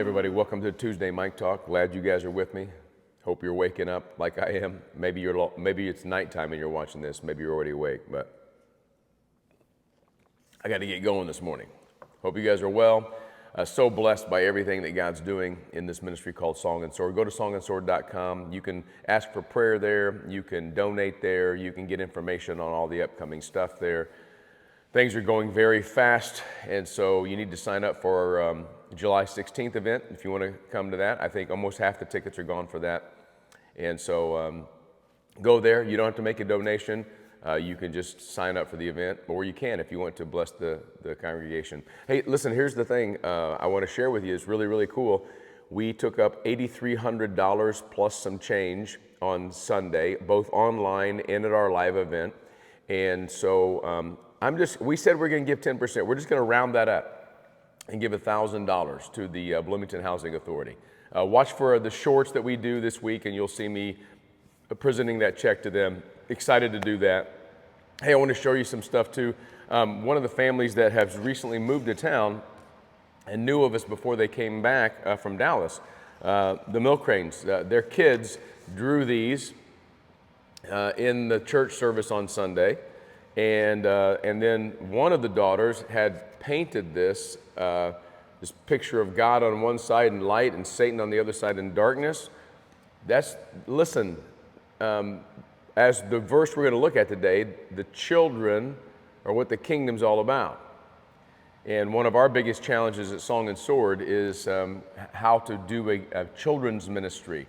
Everybody, welcome to Tuesday Mike Talk. Glad you guys are with me. Hope you're waking up like I am. Maybe it's nighttime and you're watching this. Maybe you're already awake, but I got to get going this morning. Hope you guys are well. So blessed by everything that God's doing in this ministry called Song and Sword. Go to songandsword.com. You can ask for prayer there. You can donate there. You can get information on all the upcoming stuff there. Things are going very fast, and so you need to sign up for our July 16th event if you want to come to that. I think almost half the tickets are gone for that. And so go there. You don't have to make a donation. You can just sign up for the event, or you can if you want to bless the congregation. Hey, listen, here's the thing I want to share with you. It's really, really cool. We took up $8,300 plus some change on Sunday, both online and at our live event. And so we said we're going to give 10%. We're just going to round that up and give $1,000 to the Bloomington Housing Authority. Watch for the shorts that we do this week, and you'll see me presenting that check to them. Excited to do that. Hey, I want to show you some stuff too. One of the families that has recently moved to town and knew of us before they came back from Dallas, the Milk Cranes, their kids drew these in the church service on Sunday. And then one of the daughters had painted this picture of God on one side in light and Satan on the other side in darkness. Listen, as the verse we're going to look at today, the children are what the kingdom's all about. And one of our biggest challenges at Song and Sword is how to do a children's ministry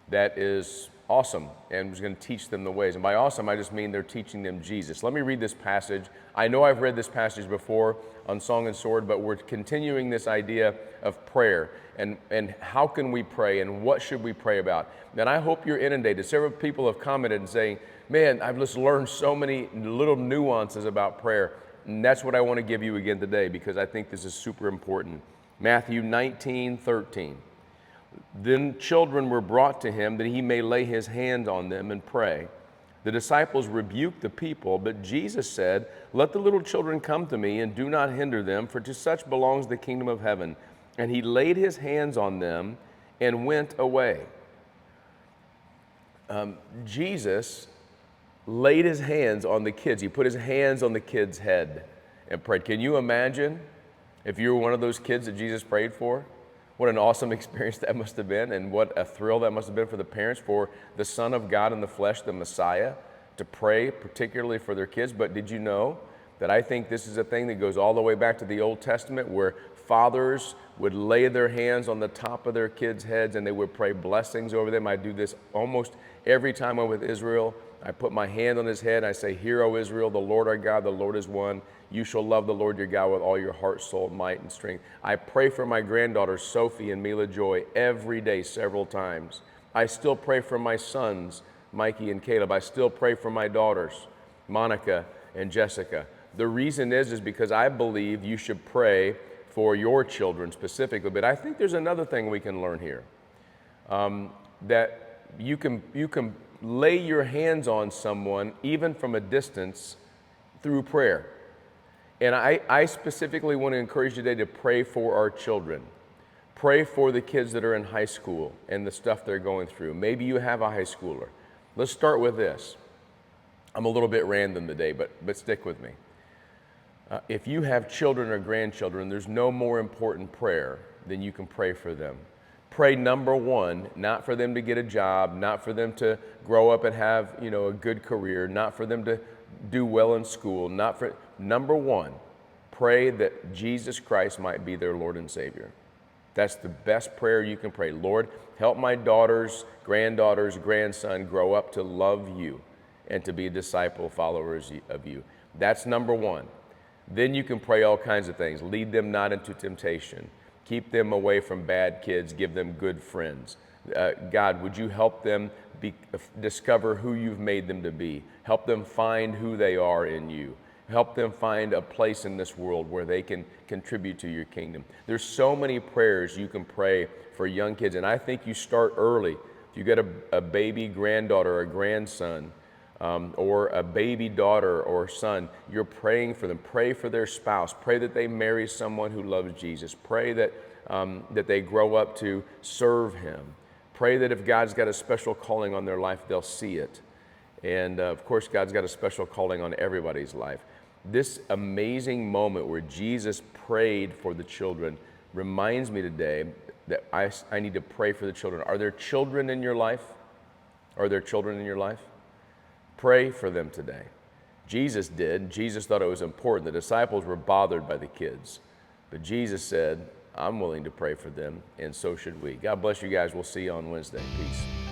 that is awesome, and was going to teach them the ways. And by awesome, I just mean they're teaching them Jesus. Let me read this passage. I know I've read this passage before on Song and Sword, but we're continuing this idea of prayer and how can we pray and what should we pray about. And I hope you're inundated. Several people have commented and saying, man, I've just learned so many little nuances about prayer. And that's what I want to give you again today, because I think this is super important. Matthew 19:13. Then children were brought to him that he may lay his hands on them and pray. The disciples rebuked the people, but Jesus said, let the little children come to me and do not hinder them, for to such belongs the kingdom of heaven. And he laid his hands on them and went away. Jesus laid his hands on the kids. He put his hands on the kid's head and prayed. Can you imagine if you were one of those kids that Jesus prayed for? What an awesome experience that must have been, and what a thrill that must have been for the parents, for the Son of God in the flesh, the Messiah, to pray particularly for their kids. But did you know that I think this is a thing that goes all the way back to the Old Testament, where fathers would lay their hands on the top of their kids' heads and they would pray blessings over them. I do this almost every time I'm with Israel. I put my hand on his head and I say, hear, O Israel, the Lord our God, the Lord is one. You shall love the Lord your God with all your heart, soul, might, and strength. I pray for my granddaughters, Sophie and Mila Joy, every day, several times. I still pray for my sons, Mikey and Caleb. I still pray for my daughters, Monica and Jessica. The reason is because I believe you should pray for your children specifically. But I think there's another thing we can learn here, that you can lay your hands on someone even from a distance through prayer. And I specifically want to encourage you today to pray for our children. Pray for the kids that are in high school and the stuff they're going through. Maybe you have a high schooler. Let's start with this. I'm a little bit random today, but stick with me. If you have children or grandchildren, there's no more important prayer than you can pray for them. Pray, number one, not for them to get a job, not for them to grow up and have, a good career, not for them to do well in school, number one, pray that Jesus Christ might be their Lord and Savior. That's the best prayer you can pray. Lord, help my daughters, granddaughters, grandson grow up to love you and to be disciple followers of you. That's number one. Then you can pray all kinds of things. Lead them not into temptation. Keep them away from bad kids. Give them good friends. God, would you help them discover who you've made them to be? Help them find who they are in you. Help them find a place in this world where they can contribute to your kingdom. There's so many prayers you can pray for young kids, and I think you start early. If you get a baby granddaughter or grandson, or a baby daughter or son, you're praying for them. Pray for their spouse. Pray that they marry someone who loves Jesus. Pray that that they grow up to serve Him. Pray that if God's got a special calling on their life, they'll see it. And of course, God's got a special calling on everybody's life. This amazing moment where Jesus prayed for the children reminds me today that I need to pray for the children. Are there children in your life? Are there children in your life? Pray for them today. Jesus did. Jesus thought it was important. The disciples were bothered by the kids. But Jesus said, I'm willing to pray for them, and so should we. God bless you guys. We'll see you on Wednesday. Peace.